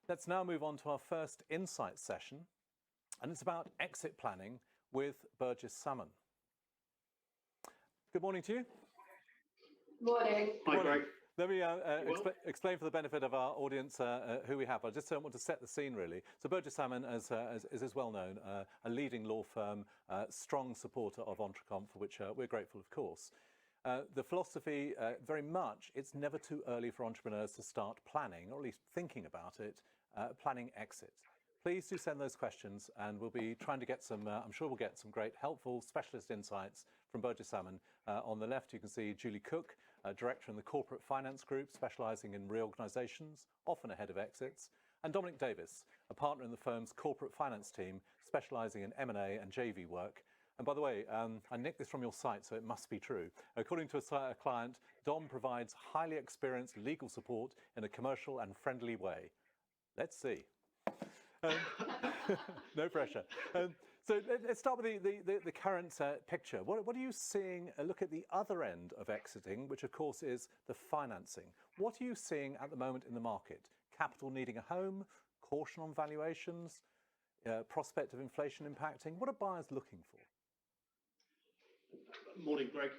Let's now move on to our first insight session, and it's about exit planning with Burges Salmon. Good morning to you. Morning. Hi, Greg. Let me explain for the benefit of our audience who we have. I just want to set the scene, really. So Burges Salmon is well known, a leading law firm, strong supporter of EntreConf, for which we're grateful, of course. The philosophy, very much, it's never too early for entrepreneurs to start planning, or at least thinking about it, planning exit. Please do send those questions, and we'll be trying to get some, I'm sure we'll get some great, helpful, specialist insights from Burges Salmon. On the left, you can see Julie Cook, Director in the Corporate Finance Group, specialising in reorganisations, often ahead of exits. And Dominic Davis, a partner in the firm's corporate finance team, specialising in M&A and JV work. And by the way, I nicked this from your site, so it must be true. According to a client, Dom provides highly experienced legal support in a commercial and friendly way. Let's see. No pressure. So let's start with the current picture. What are you seeing? Look at the other end of exiting, which of course is the financing. What are you seeing at the moment in the market? Capital needing a home, caution on valuations, prospect of inflation impacting. What are buyers looking for? Morning, Greg.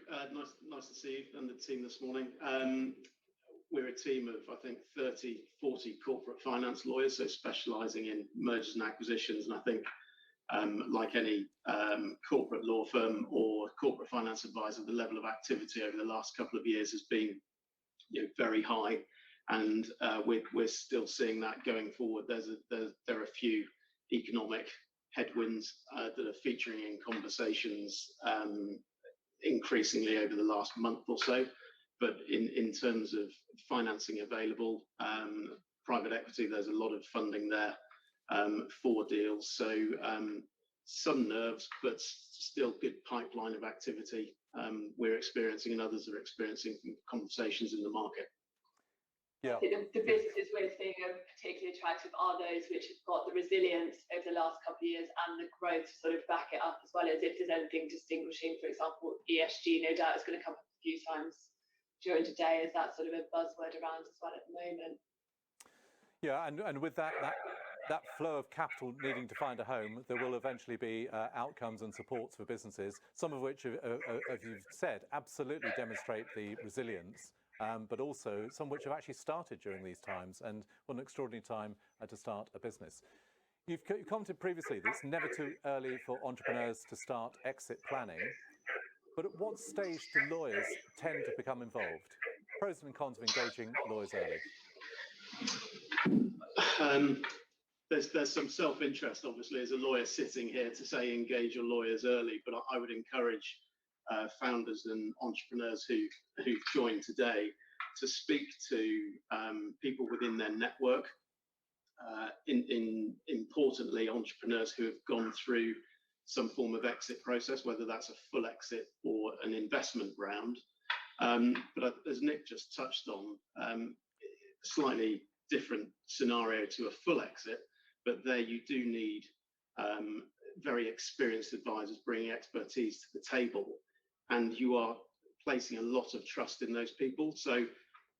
Nice to see you and the team this morning. We're a team of, I think, 30, 40 corporate finance lawyers, so specialising in mergers and acquisitions. And I think, like any corporate law firm or corporate finance advisor, the level of activity over the last couple of years has been, very high, and we're still seeing that going forward. There are a few economic headwinds that are featuring in conversations increasingly over the last month or so. But in terms of financing available, private equity, there's a lot of funding there for deals. So some nerves, but still good pipeline of activity we're experiencing and others are experiencing from conversations in the market. Yeah. I think the businesses we're seeing are particularly attractive are those which have got the resilience over the last couple of years and the growth to sort of back it up, as well as if there's anything distinguishing. For example, ESG, no doubt, is going to come up a few times during today as that sort of a buzzword around as well at the moment. Yeah, and with that flow of capital needing to find a home, there will eventually be outcomes and supports for businesses, some of which, as you've said, absolutely demonstrate the resilience. But also some which have actually started during these times, and what an extraordinary time to start a business. You've commented previously that it's never too early for entrepreneurs to start exit planning, but at what stage do lawyers tend to become involved? Pros and cons of engaging lawyers early. There's some self-interest, obviously, as a lawyer sitting here to say engage your lawyers early, but I would encourage founders and entrepreneurs who've joined today to speak to people within their network, importantly entrepreneurs who have gone through some form of exit process, whether that's a full exit or an investment round. But as Nick just touched on, slightly different scenario to a full exit, but there you do need very experienced advisors bringing expertise to the table, and you are placing a lot of trust in those people. So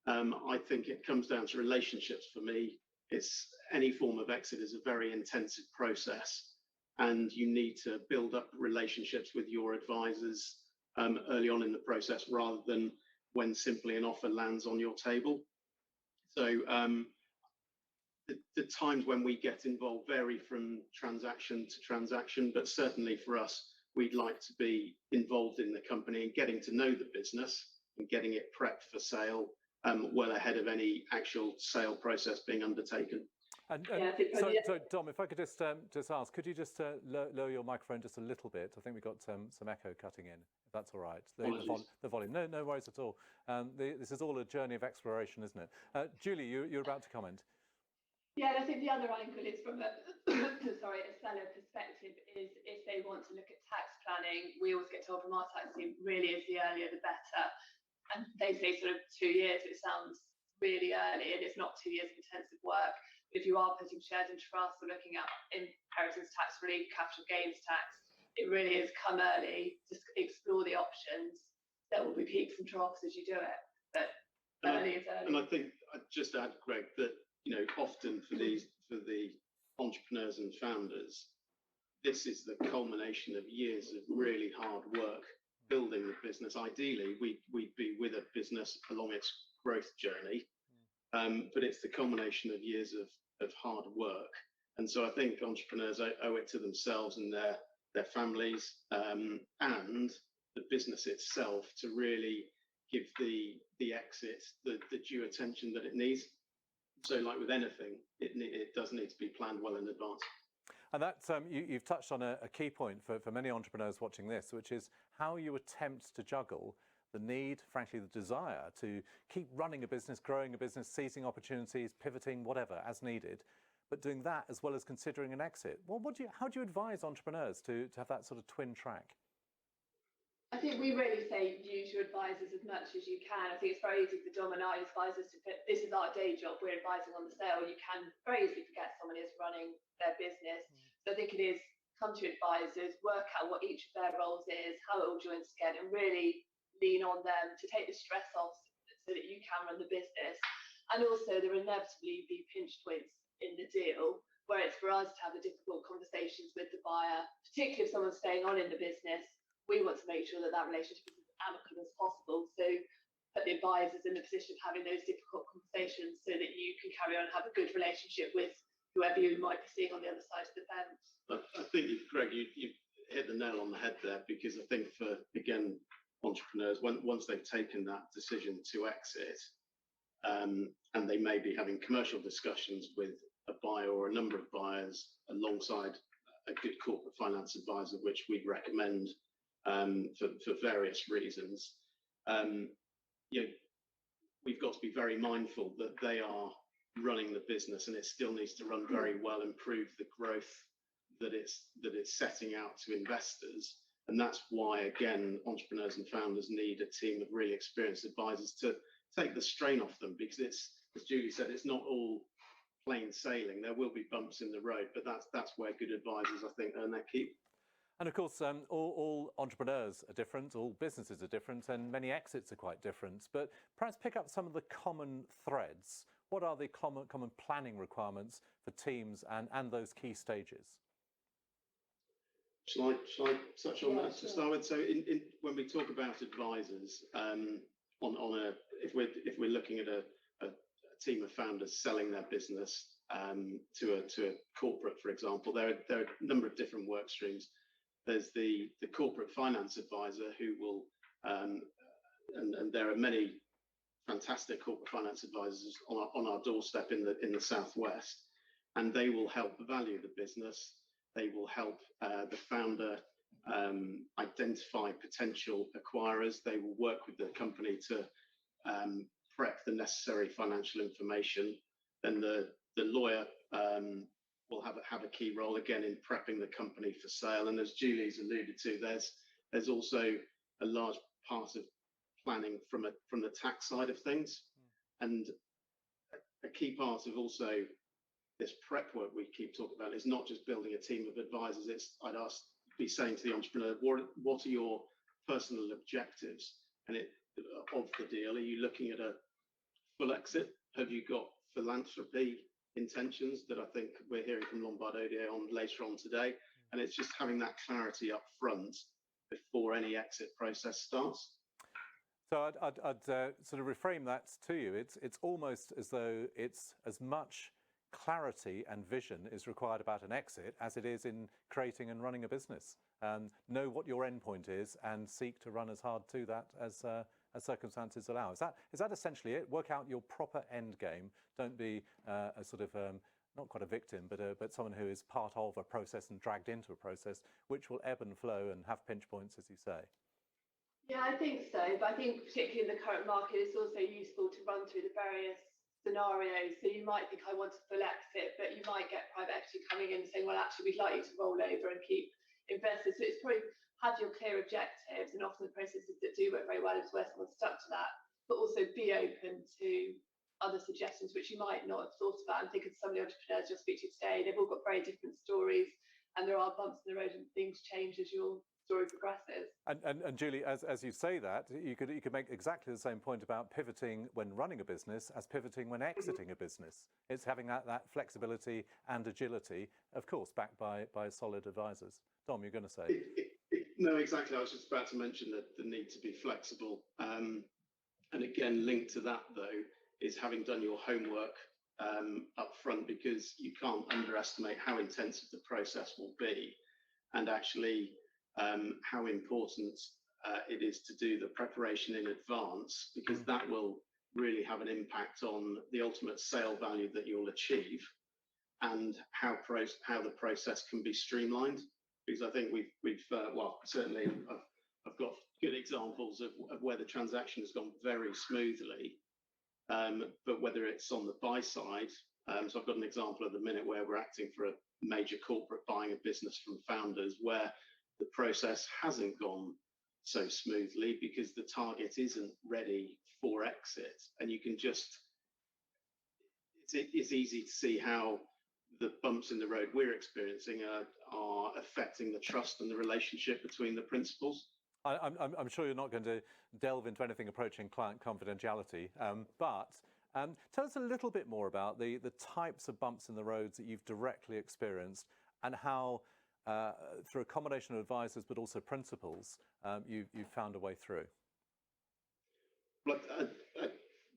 I think it comes down to relationships for me. It's any form of exit is a very intensive process, and you need to build up relationships with your advisors early on in the process rather than when simply an offer lands on your table. So the times when we get involved vary from transaction to transaction, but certainly for us, we'd like to be involved in the company and getting to know the business and getting it prepped for sale well ahead of any actual sale process being undertaken. So Dom, if I could just ask, could you just lower your microphone just a little bit? I think we've got some echo cutting in, if that's all right. The volume. No worries at all. This is all a journey of exploration, isn't it? Julie, you're about to comment. Yeah, and I think the other angle is from a seller perspective is if they want to look at tax planning, we always get told from our tax team, really is the earlier the better. And they say sort of 2 years, it sounds really early, and it's not 2 years of intensive work. If you are putting shares in trust or looking at inheritance tax relief, capital gains tax, it really is come early, just explore the options. There will be peaks and troughs as you do it, but early is early. And I think I'd just add, Greg, that often for for the entrepreneurs and founders, this is the culmination of years of really hard work building the business. Ideally, we'd be with a business along its growth journey, but it's the culmination of years of hard work. And so I think entrepreneurs owe it to themselves and their families and the business itself to really give the exit the due attention that it needs. So like with anything, it does need to be planned well in advance. And that you've touched on a key point for many entrepreneurs watching this, which is how you attempt to juggle the need, frankly, the desire to keep running a business, growing a business, seizing opportunities, pivoting, whatever, as needed, but doing that as well as considering an exit. Well, how do you advise entrepreneurs to have that sort of twin track? I think we really say use your advisors as much as you can. I think it's very easy for Dom and I as advisors to put, this is our day job, we're advising on the sale. You can very easily forget someone is running their business. So I think it is come to advisors, work out what each of their roles is, how it all joins together, and really lean on them to take the stress off so that you can run the business. And also there will inevitably be pinch points in the deal where it's for us to have the difficult conversations with the buyer, particularly if someone's staying on in the business. We want to make sure that relationship is as amicable as possible. So put the advisors in the position of having those difficult conversations so that you can carry on and have a good relationship with whoever you might be seeing on the other side of the fence. I think, Greg, you hit the nail on the head there, because I think for, again, entrepreneurs, once they've taken that decision to exit, and they may be having commercial discussions with a buyer or a number of buyers alongside a good corporate finance advisor, which we'd recommend for various reasons. We've got to be very mindful that they are running the business, and it still needs to run very well and prove the growth that it's setting out to investors. And that's why, again, entrepreneurs and founders need a team of really experienced advisors to take the strain off them, because it's, as Julie said, it's not all plain sailing. There will be bumps in the road, but that's where good advisors, I think, earn their keep. And of course, all entrepreneurs are different, all businesses are different, and many exits are quite different. But perhaps pick up some of the common threads. What are the common planning requirements for teams and those key stages? Shall I touch on that to start with? So, when we talk about advisors, if we're looking at a team of founders selling their business to a corporate, for example, there are a number of different work streams. There's the corporate finance advisor who will, and there are many fantastic corporate finance advisors on our doorstep in the Southwest, and they will help value the business. They will help the founder identify potential acquirers. They will work with the company to prep the necessary financial information. Then the lawyer will have a key role again in prepping the company for sale. And as Julie's alluded to, there's also a large part of planning from the tax side of things. And a key part of also this prep work we keep talking about is not just building a team of advisors. I'd be saying to the entrepreneur, what are your personal objectives of the deal? Are you looking at a full exit? Have you got philanthropy intentions that I think we're hearing from Lombard Odier on later on today? And it's just having that clarity up front before any exit process starts. So I'd sort of reframe that to you. It's almost as though it's as much clarity and vision is required about an exit as it is in creating and running a business. Know what your end point is and seek to run as hard to that as circumstances allow. Is that essentially it? Work out your proper end game. Don't be a sort of not quite a victim, but someone who is part of a process and dragged into a process, which will ebb and flow and have pinch points, as you say. Yeah, I think so. But I think particularly in the current market, it's also useful to run through the various scenarios. So you might think I want a full exit, but you might get private equity coming in and saying, well, actually, we'd like you to roll over and keep investors. So it's probably have your clear objectives, and often the processes that do work very well is where someone's stuck to that, but also be open to other suggestions which you might not have thought about. And think of some of the entrepreneurs you'll speak to today, they've all got very different stories, and there are bumps in the road and things change as you'll story progresses. And Julie, as you say that, you could make exactly the same point about pivoting when running a business as pivoting when exiting a business. It's having that flexibility and agility, of course, backed by solid advisors. Dom, you're going to say? No, exactly. I was just about to mention that the need to be flexible. And again, linked to that, though, is having done your homework up front, because you can't underestimate how intensive the process will be, and actually how important it is to do the preparation in advance, because that will really have an impact on the ultimate sale value that you'll achieve, and how the process can be streamlined. Because I think we've well, certainly I've got good examples of where the transaction has gone very smoothly, but whether it's on the buy side, so I've got an example at the minute where we're acting for a major corporate buying a business from founders, where the process hasn't gone so smoothly because the target isn't ready for exit, and you can just, it's easy to see how the bumps in the road we're experiencing are affecting the trust and the relationship between the principals. I'm sure you're not going to delve into anything approaching client confidentiality, but tell us a little bit more about the types of bumps in the roads that you've directly experienced, and how, through a combination of advisors but also principals, you've found a way through. Well,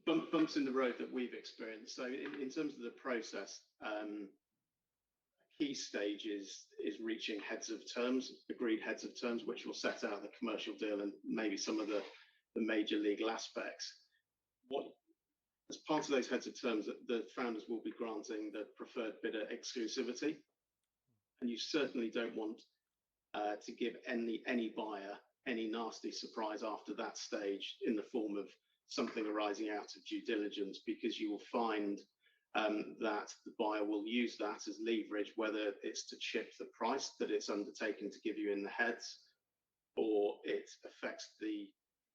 bumps in the road that we've experienced. So in terms of the process, key stage is reaching heads of terms, agreed heads of terms, which will set out the commercial deal and maybe some of the major legal aspects. As part of those heads of terms, the founders will be granting the preferred bidder exclusivity, and you certainly don't want to give any buyer any nasty surprise after that stage in the form of something arising out of due diligence, because you will find that the buyer will use that as leverage, whether it's to chip the price that it's undertaken to give you in the heads, or it affects the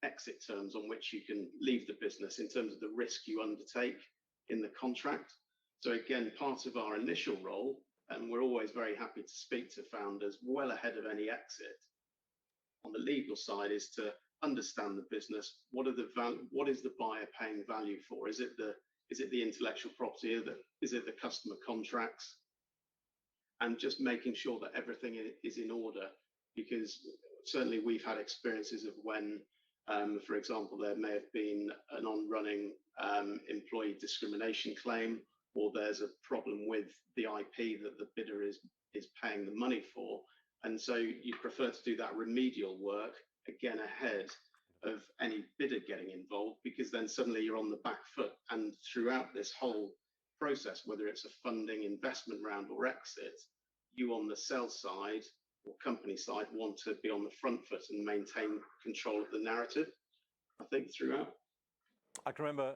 exit terms on which you can leave the business in terms of the risk you undertake in the contract. So again, part of our initial role, and we're always very happy to speak to founders well ahead of any exit on the legal side, is to understand the business. What is the buyer paying value for? Is it the intellectual property? Is it the customer contracts? And just making sure that everything is in order, because certainly we've had experiences of when, for example, there may have been an on-running employee discrimination claim, or there's a problem with the IP that the bidder is paying the money for. And so you prefer to do that remedial work again ahead of any bidder getting involved, because then suddenly you're on the back foot. And throughout this whole process, whether it's a funding investment round or exit, you on the sell side or company side want to be on the front foot and maintain control of the narrative, I think, throughout. I can remember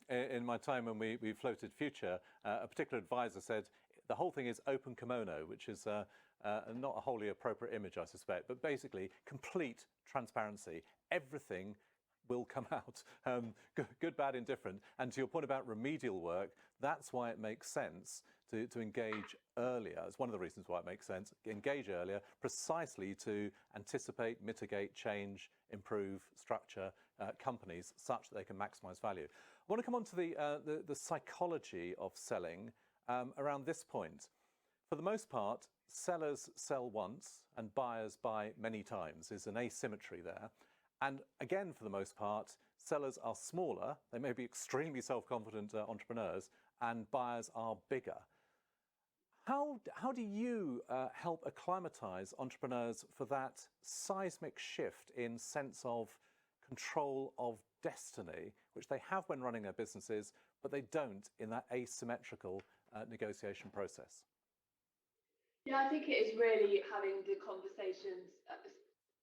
in my time when we floated Future, a particular advisor said the whole thing is open kimono, which is not a wholly appropriate image, I suspect, but basically complete transparency. Everything will come out, good, bad, indifferent. And to your point about remedial work, that's why it makes sense to engage earlier. It's one of the reasons why it makes sense. Engage earlier, precisely to anticipate, mitigate, change, improve, structure companies such that they can maximize value. I want to come on to the psychology of selling around this point. For the most part, sellers sell once and buyers buy many times. There's an asymmetry there. And again, for the most part, sellers are smaller. They may be extremely self-confident entrepreneurs, and buyers are bigger. How do you help acclimatize entrepreneurs for that seismic shift in sense of control of destiny, which they have when running their businesses, but they don't in that asymmetrical negotiation process? Yeah, I think it is really having the conversations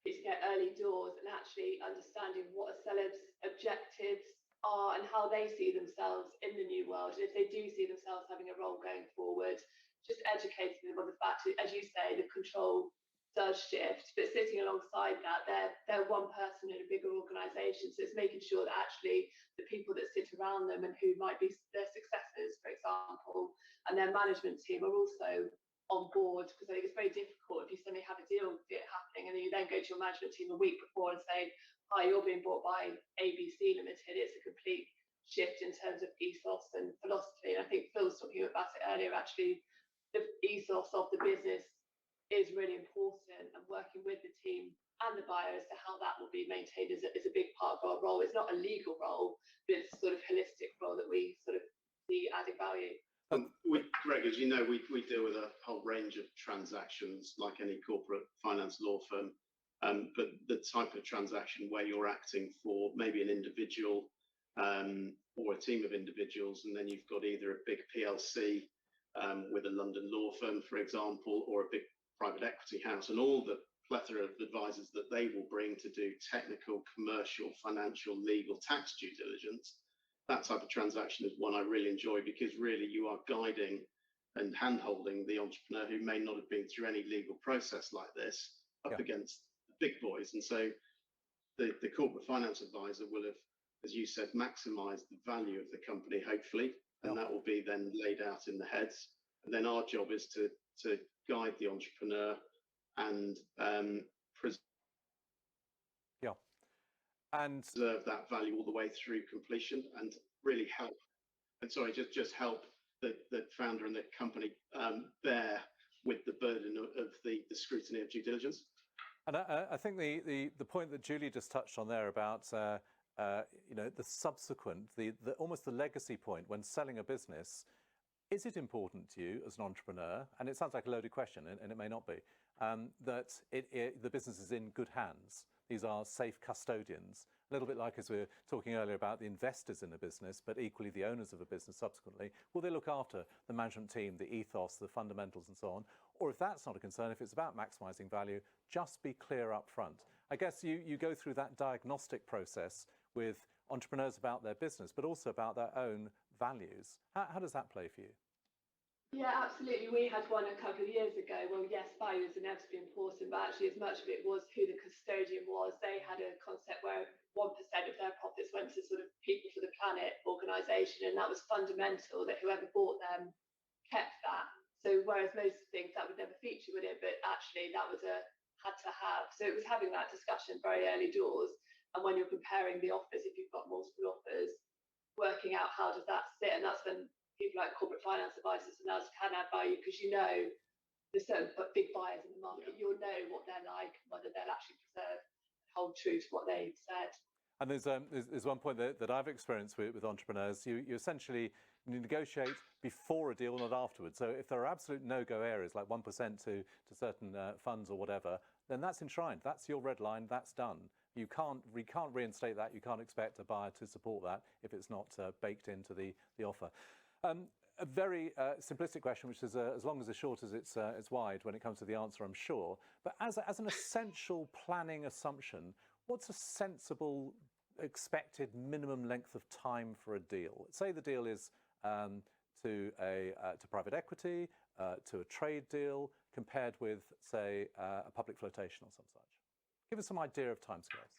to get early doors and actually understanding what a seller's objectives are and how they see themselves in the new world. And if they do see themselves having a role going forward, just educating them on the fact that, as you say, the control does shift, but sitting alongside that, they're one person in a bigger organisation. So it's making sure that actually the people that sit around them and who might be their successors, for example, and their management team are also on board, because I think it's very difficult if you suddenly have a deal happening and then you then go to your management team a week before and say, hi, you're being bought by ABC Limited. It's a complete shift in terms of ethos and philosophy. And I think Phil was talking about it earlier, actually, the ethos of the business is really important, and working with the team and the buyer as to how that will be maintained is a big part of our role. It's not a legal role, but it's a sort of holistic role that we sort of see adding value. Greg, as you know, we deal with a whole range of transactions like any corporate finance law firm, but the type of transaction where you're acting for maybe an individual or a team of individuals, and then you've got either a big PLC with a London law firm, for example, or a big private equity house, and all the plethora of advisors that they will bring to do technical, commercial, financial, legal, tax due diligence. That type of transaction is one I really enjoy, because really you are guiding and hand-holding the entrepreneur who may not have been through any legal process like this up against the big boys. And so the corporate finance advisor will have, as you said, maximised the value of the company, hopefully, and that will be then laid out in the heads. And then our job is to guide the entrepreneur and preserve that value all the way through completion, and really help, and sorry, just help the founder and the company bear with the burden of the scrutiny of due diligence. And I think the point that Julie just touched on there about the subsequent, almost the legacy point when selling a business. Is it important to you as an entrepreneur, and it sounds like a loaded question, and it may not be, that the business is in good hands? These are safe custodians, a little bit like as we were talking earlier about the investors in a business, but equally the owners of a business subsequently. Will they look after the management team, the ethos, the fundamentals and so on? Or if that's not a concern, if it's about maximising value, just be clear up front. I guess you go through that diagnostic process with entrepreneurs about their business, but also about their own values. How does that play for you? Yeah, absolutely. We had one a couple of years ago. Well, yes, value is inevitably important, but actually as much of it was who the custodian was. They had a concept where 1% of their profits went to sort of People for the Planet organisation, and that was fundamental, that whoever bought them kept that. So whereas most things that would never feature, would it? But actually that was had to have. So it was having that discussion very early doors, and when you're comparing the offers, if you've got multiple offers, working out how does that sit, and that's when people like corporate finance advisors and us can add value, because you know there's certain big buyers in the market. You'll know what they're like, whether they'll actually preserve and hold true to what they've said. And there's one point that I've experienced with entrepreneurs. You essentially negotiate before a deal, not afterwards. So if there are absolute no-go areas like 1% to certain funds or whatever, then that's enshrined. That's your red line. That's done. We can't reinstate that. You can't expect a buyer to support that if it's not baked into the offer. A very simplistic question, which is as long as it's short as it's wide when it comes to the answer, I'm sure. But as an essential planning assumption, what's a sensible expected minimum length of time for a deal? Say the deal is to private equity, to a trade deal, compared with, say, a public flotation or some such. Give us some idea of timescales.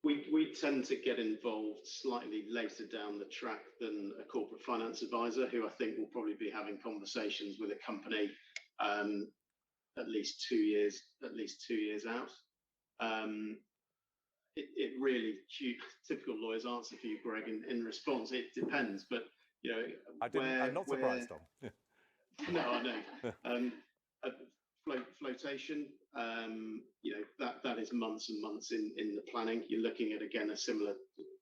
We tend to get involved slightly later down the track than a corporate finance advisor, who I think will probably be having conversations with a company at least 2 years out. It really, typical lawyer's answer for you, Greg, in response, it depends. But I'm not surprised, Dom. No, I know. Flotation, that is months and months in the planning. You're looking at, again, a similar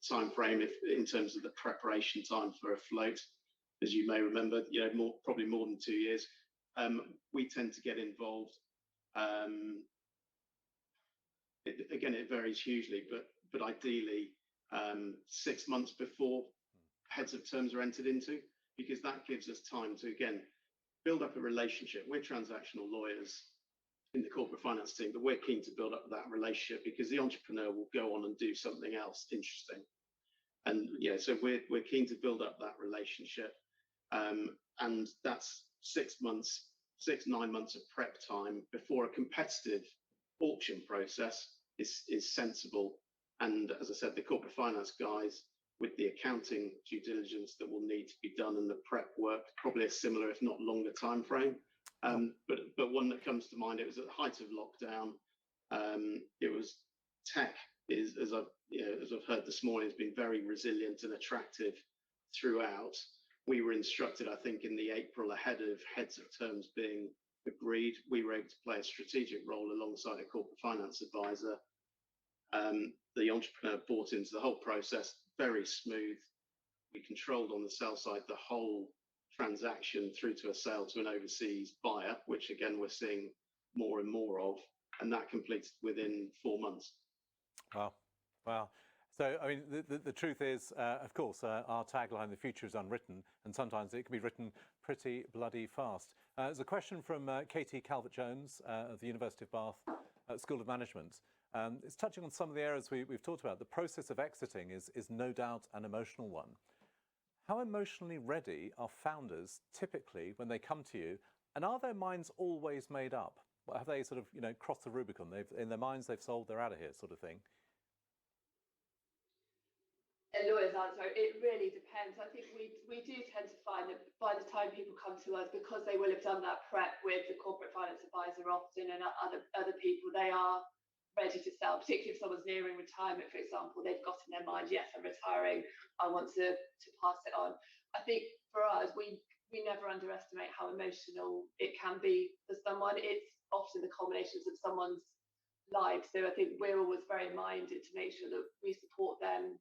time frame in terms of the preparation time for a float, as you may remember, probably more than 2 years. We tend to get involved. It varies hugely, but ideally 6 months before heads of terms are entered into, because that gives us time to, again, build up a relationship. We're transactional lawyers in the corporate finance team, but we're keen to build up that relationship, because the entrepreneur will go on and do something else interesting. And so we're keen to build up that relationship. And that's 6 months, 9 months of prep time before a competitive auction process is sensible. And as I said, the corporate finance guys, with the accounting due diligence that will need to be done and the prep work, probably a similar, if not longer, time frame. But one that comes to mind, it was at the height of lockdown. It was tech is, as I've heard this morning, has been very resilient and attractive throughout. We were instructed, I think, in the April ahead of heads of terms being agreed. We were able to play a strategic role alongside a corporate finance advisor. The entrepreneur bought into the whole process, very smooth. We controlled on the sell side the whole transaction through to a sale to an overseas buyer, which again we're seeing more and more of, and that completed within 4 months. Wow. So, I mean, the truth is, of course, our tagline, "The future is unwritten," and sometimes it can be written pretty bloody fast. There's a question from Katie Calvert-Jones of the University of Bath School of Management. It's touching on some of the areas we've talked about. The process of exiting is no doubt an emotional one. How emotionally ready are founders typically when they come to you, and are their minds always made up? Have they sort of, crossed the Rubicon? In their minds, they've sold, they're out of here, sort of thing? A lawyer's answer, it really depends. I think we do tend to find that by the time people come to us, because they will have done that prep with the corporate finance advisor often and other people, they are ready to sell, particularly if someone's nearing retirement, for example. They've got in their mind, yes, I'm retiring, I want to pass it on. I think for us, we never underestimate how emotional it can be for someone. It's often the culminations of someone's life. So I think we're always very minded to make sure that we support them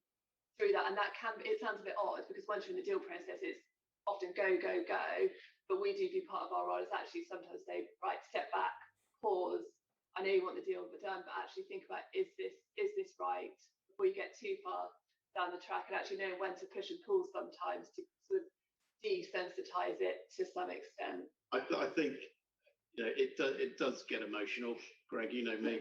through that. And that it sounds a bit odd because once you're in the deal process, it's often go, go, go. But we do part of our role is actually sometimes say, right, step back, pause. I know you want the deal done, but actually think about, is this right? Before you get too far down the track, and actually know when to push and pull sometimes to sort of desensitize it to some extent. I think it does get emotional, Greg. You know me.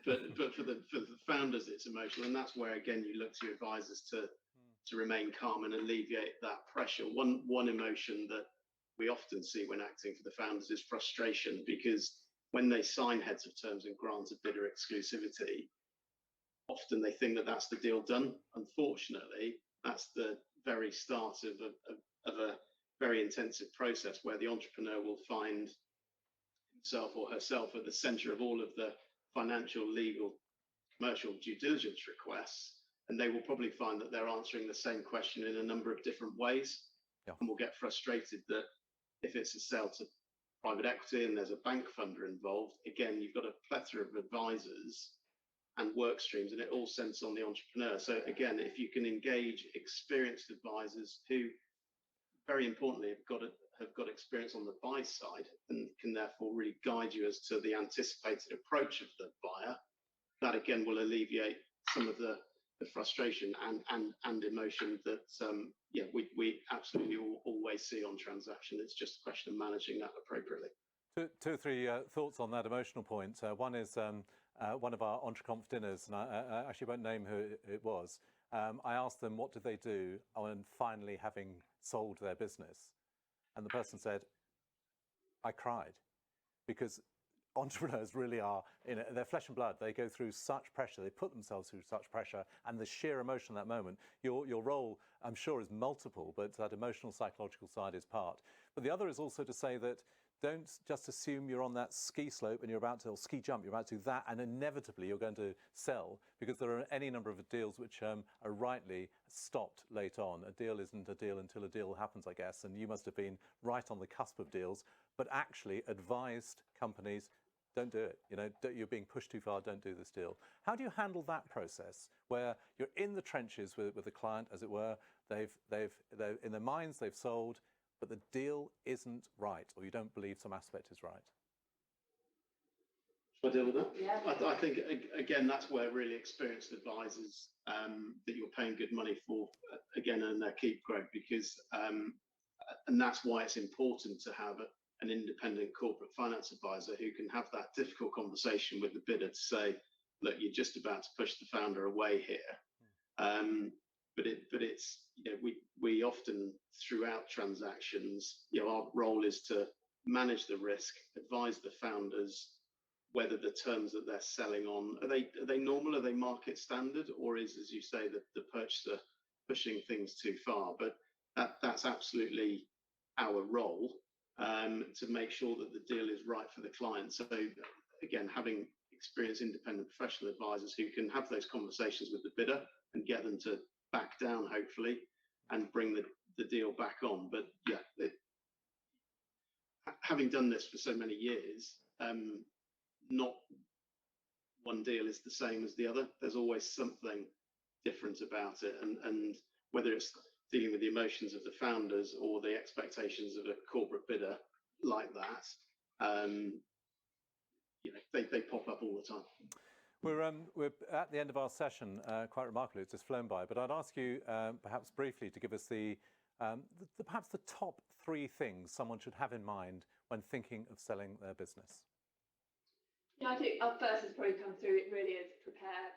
But for the founders, it's emotional, and that's where again you look to your advisors to remain calm and alleviate that pressure. One emotion that we often see when acting for the founders is frustration, because when they sign heads of terms and grant a bidder exclusivity, often they think that that's the deal done. Unfortunately, that's the very start of a very intensive process where the entrepreneur will find himself or herself at the center of all of the financial, legal, commercial due diligence requests, and they will probably find that they're answering the same question in a number of different ways. Yeah. And will get frustrated that if it's a sale to private equity and there's a bank funder involved, again, you've got a plethora of advisors and work streams, and it all centers on the entrepreneur. So again, if you can engage experienced advisors who, very importantly, have got experience on the buy side and can therefore really guide you as to the anticipated approach of the buyer, that again will alleviate some of the frustration and emotion that we absolutely always see on transaction. It's just a question of managing that appropriately. Two or three thoughts on that emotional point. One is one of our EntreConf dinners, and I actually won't name who it was. I asked them what did they do on finally having sold their business, and the person said, "I cried," because entrepreneurs really are, they're flesh and blood. They go through such pressure. They put themselves through such pressure, and the sheer emotion at that moment. Your role, I'm sure, is multiple, but that emotional, psychological side is part. But the other is also to say that don't just assume you're on that ski slope and or ski jump, you're about to do that, and inevitably you're going to sell, because there are any number of deals which are rightly stopped late on. A deal isn't a deal until a deal happens, I guess, and you must have been right on the cusp of deals, but actually advised companies, don't do it. You're being pushed too far, don't do this deal. How do you handle that process where you're in the trenches with the client, as it were, they've in their minds they've sold, but the deal isn't right, or you don't believe some aspect is right? Shall I deal with that? Yeah. I think, again, that's where really experienced advisors that you're paying good money for, again, earn their keep, Greg, because, and that's why it's important to have an independent corporate finance advisor who can have that difficult conversation with the bidder to say, look, you're just about to push the founder away here. But it's, we often throughout transactions, our role is to manage the risk, advise the founders whether the terms that they're selling on, are they normal, are they market standard, or is, as you say, the purchaser pushing things too far? But that's absolutely our role. to make sure that the deal is right for the client. So again, having experienced independent professional advisors who can have those conversations with the bidder and get them to back down, hopefully, and bring the deal back on. But yeah, having done this for so many years, not one deal is the same as the other. There's always something different about it, and whether it's dealing with the emotions of the founders or the expectations of a corporate bidder like that, they pop up all the time. We're at the end of our session. Quite remarkably, it's just flown by. But I'd ask you perhaps briefly to give us perhaps the top 3 things someone should have in mind when thinking of selling their business. Yeah, I think our first has probably come through. It really is prepare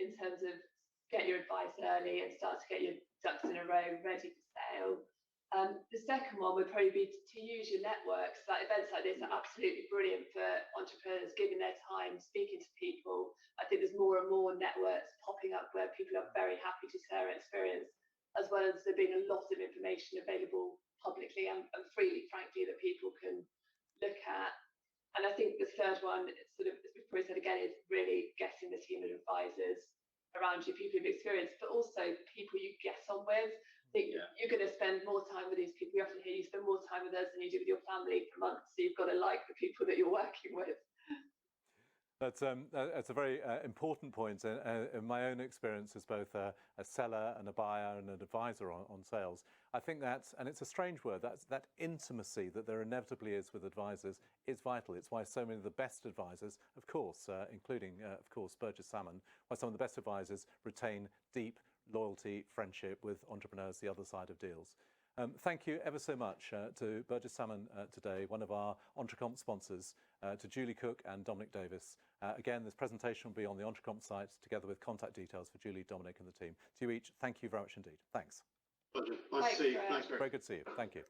in terms of get your advice early and start to get your ducks in a row ready for sale. The second one would probably be to use your networks. Like events like this are absolutely brilliant for entrepreneurs, giving their time, speaking to people. I think there's more and more networks popping up where people are very happy to share experience, as well as there being a lot of information available publicly and freely, frankly, that people can look at. And I think the third one, sort of, as we've probably said again, is really getting the team of advisors around you, people who've experienced, but also people you get on with. I think you're going to spend more time with these people. You often hear you spend more time with us than you do with your family for months. So you've got to like the people that you're working with. That's a very important point. In my own experience as both a seller and a buyer and an advisor on sales, I think and it's a strange word, that intimacy that there inevitably is with advisors is vital. It's why so many of the best advisors, of course, including, of course, Burges Salmon, why some of the best advisors retain deep loyalty, friendship with entrepreneurs the other side of deals. Thank you ever so much to Burges Salmon today, one of our EntreConf sponsors, to Julie Cook and Dominic Davis. Again, this presentation will be on the EntreConf site together with contact details for Julie, Dominic and the team. To you each, thank you very much indeed. Thanks. Pleasure. Nice to see you. Thanks, Greg. Very good to see you. Thank you.